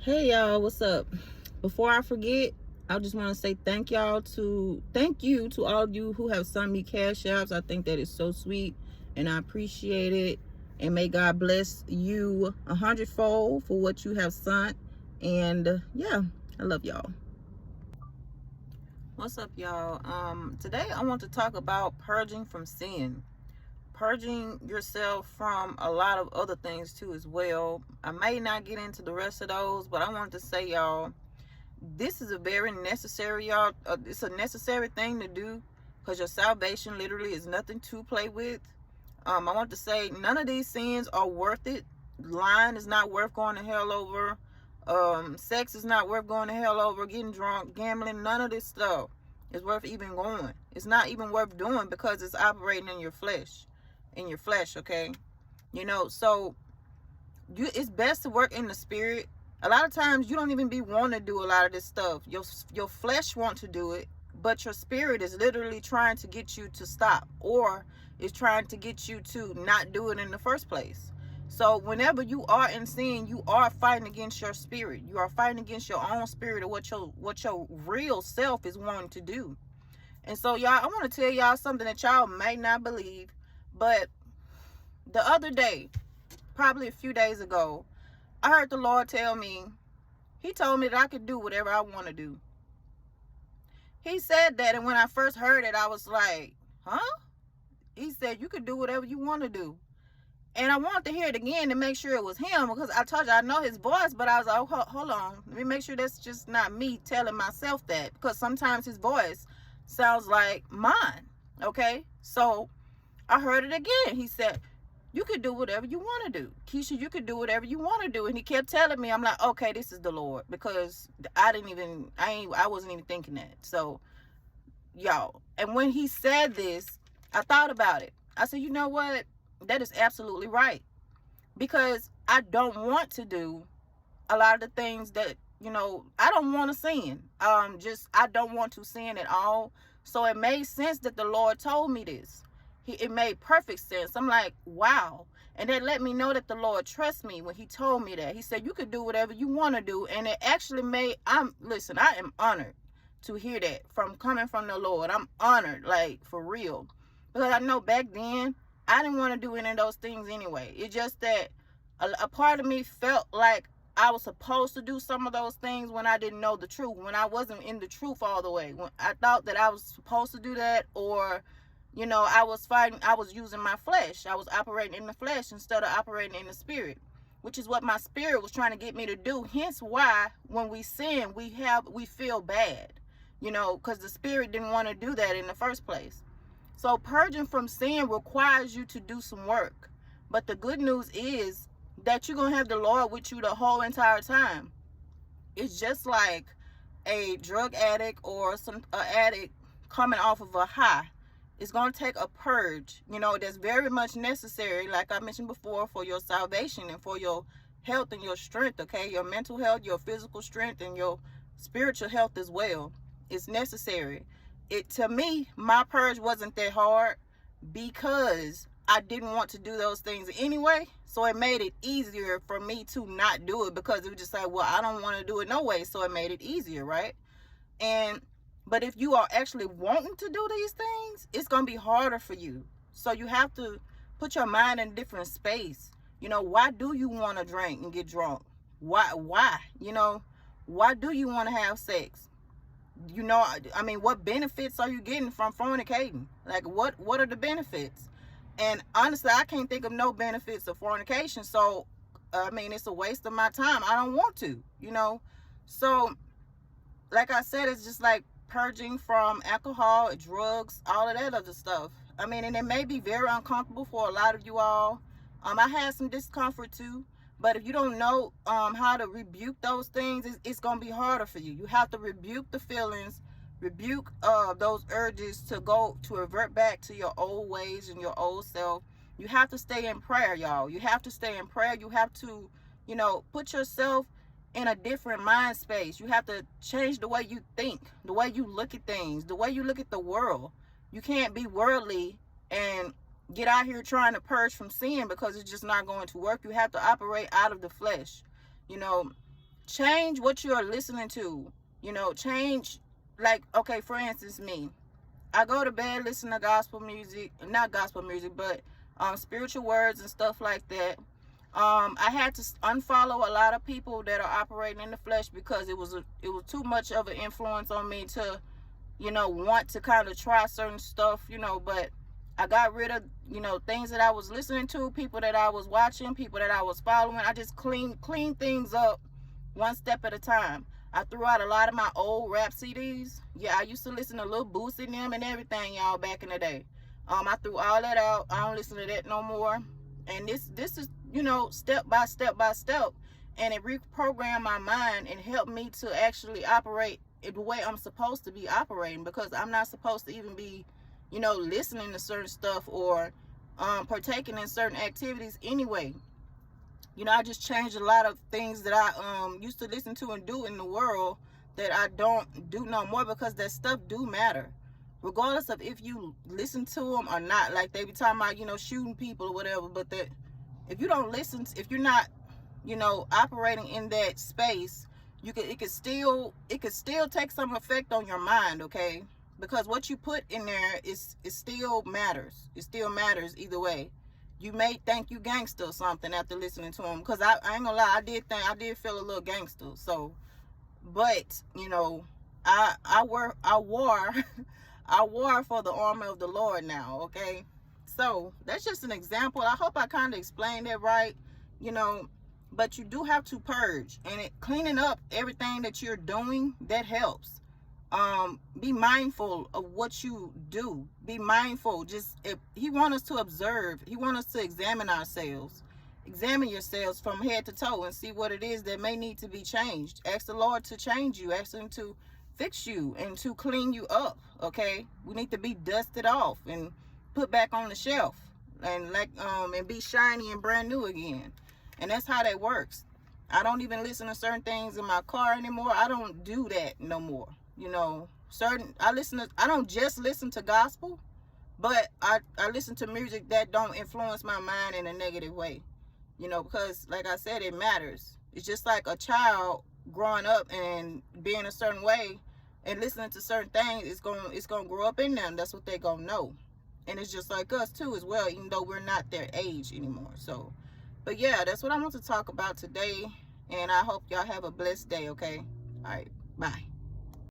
Hey y'all, what's up? Before I forget, I just want to say thank you to all of you who have sent me cash apps. I think that is so sweet and I appreciate it. And may God bless you 100-fold for what you have sent. And yeah, I love y'all. What's up, y'all? Today I want to talk about purging from sin. Purging yourself from a lot of other things too as well. I may not get into the rest of those, but I wanted to say, y'all, this is a very necessary, y'all. It's a necessary thing to do because your salvation literally is nothing to play with. I want to say none of these sins are worth it. Lying is not worth going to hell over. Sex is not worth going to hell over. Getting drunk, gambling, none of this stuff is worth even going. It's not even worth doing because it's operating in your flesh. Okay? So it's best to work in the spirit. A lot of times you don't even be wanting to do a lot of this stuff. Your flesh wants to do it, but your spirit is literally trying to get you to stop, or is trying to get you to not do it in the first place. So whenever you are in sin, you are fighting against your spirit. You are fighting against your own spirit, or what your real self is wanting to do. And so, y'all, I want to tell y'all something that y'all may not believe, but the other day, probably a few days ago, I heard the Lord tell me, he told me that I could do whatever I want to do. He said that, and when I first heard it, I was like, huh? He said, you could do whatever you want to do. And I wanted to hear it again to make sure it was him, because I told you I know his voice, but I was like, oh, hold on. Let me make sure that's just not me telling myself that, because sometimes his voice sounds like mine, okay? So I heard it again. He said, you could do whatever you want to do. Keisha, you could do whatever you want to do. And he kept telling me, I'm like, okay, this is the Lord, because I wasn't even thinking that. So, y'all, and when he said this, I thought about it. I said, you know what? That is absolutely right. Because I don't want to do a lot of the things that, I don't want to sin. I don't want to sin at all. So it made sense that the Lord told me this. It made perfect sense. I'm like, wow. And that let me know that the Lord trusts me when he told me that. He said, you could do whatever you want to do. And it actually I am honored to hear that coming from the Lord. I'm honored, like, for real. Because I know back then, I didn't want to do any of those things anyway. It's just that a part of me felt like I was supposed to do some of those things when I didn't know the truth, when I wasn't in the truth all the way. When I thought that I was supposed to do that, or I was using my flesh. I was operating in the flesh instead of operating in the spirit, which is what my spirit was trying to get me to do. Hence why when we sin, we feel bad, because the spirit didn't want to do that in the first place. So purging from sin requires you to do some work. But the good news is that you're going to have the Lord with you the whole entire time. It's just like a drug addict or an addict coming off of a high. It's going to take a purge, that's very much necessary, like I mentioned before, for your salvation and for your health and your strength, okay? Your mental health, your physical strength, and your spiritual health as well. It's necessary. To me, my purge wasn't that hard because I didn't want to do those things anyway. So it made it easier for me to not do it, because it was just like, well, I don't want to do it no way. So it made it easier, right? But if you are actually wanting to do these things, it's going to be harder for you. So you have to put your mind in a different space. Why do you want to drink and get drunk? Why? Why do you want to have sex? What benefits are you getting from fornicating? Like, what are the benefits? And honestly, I can't think of no benefits of fornication. So, it's a waste of my time. I don't want to, So, like I said, it's just like purging from alcohol, drugs, all of that other stuff. And it may be very uncomfortable for a lot of you all. I had some discomfort too. But if you don't know how to rebuke those things, it's going to be harder for you. You have to rebuke the feelings, rebuke those urges to revert back to your old ways and your old self. You have to stay in prayer, y'all. You have to stay in prayer. You have to, put yourself in a different mind space. You have to change the way you think, the way you look at things, the way you look at the world. You can't be worldly and get out here trying to purge from sin, because it's just not going to work. You have to operate out of the flesh. change what you are listening to. Change, like, okay, for instance, me. I go to bed listening to gospel music, not gospel music, but spiritual words and stuff like that. I had to unfollow a lot of people that are operating in the flesh because it was too much of an influence on me to, want to kind of try certain stuff, but I got rid of, things that I was listening to, people that I was watching, people that I was following. I just clean things up one step at a time. I threw out a lot of my old rap CDs. Yeah, I used to listen to Lil Boosie and them and everything, y'all, back in the day. I threw all that out. I don't listen to that no more. And this is, step by step by step. And it reprogrammed my mind and helped me to actually operate the way I'm supposed to be operating, because I'm not supposed to even be, listening to certain stuff or partaking in certain activities anyway. I just changed a lot of things that I used to listen to and do in the world that I don't do no more, because that stuff do matter. Regardless of if you listen to them or not. Like they be talking about, shooting people or whatever. But that if you don't listen, if you're not, operating in that space, it could still take some effect on your mind, okay? Because what you put in there is still matters. It still matters either way. You may think you gangster or something after listening to them. Because I ain't gonna lie, I did feel a little gangster. So, but, I wore I wore for the armor of the Lord now, okay? So, that's just an example. I hope I kind of explained it right, but you do have to purge. And cleaning up everything that you're doing, that helps. Be mindful of what you do. Be mindful. He wants us to observe. He wants us to examine ourselves. Examine yourselves from head to toe and see what it is that may need to be changed. Ask the Lord to change you. Ask him to fix you and to clean you up. Okay, we need to be dusted off and put back on the shelf and and be shiny and brand new again. And that's how that works. I don't even listen to certain things in my car anymore. I don't do that no more. I don't just listen to gospel, but I listen to music that don't influence my mind in a negative way, because like I said, it matters. It's just like a child growing up and being a certain way and listening to certain things. It's gonna grow up in them. That's what they're gonna know. And it's just like us too as well, even though we're not their age anymore. So, but yeah, that's what I want to talk about today. And I hope y'all have a blessed day, okay? All right, bye.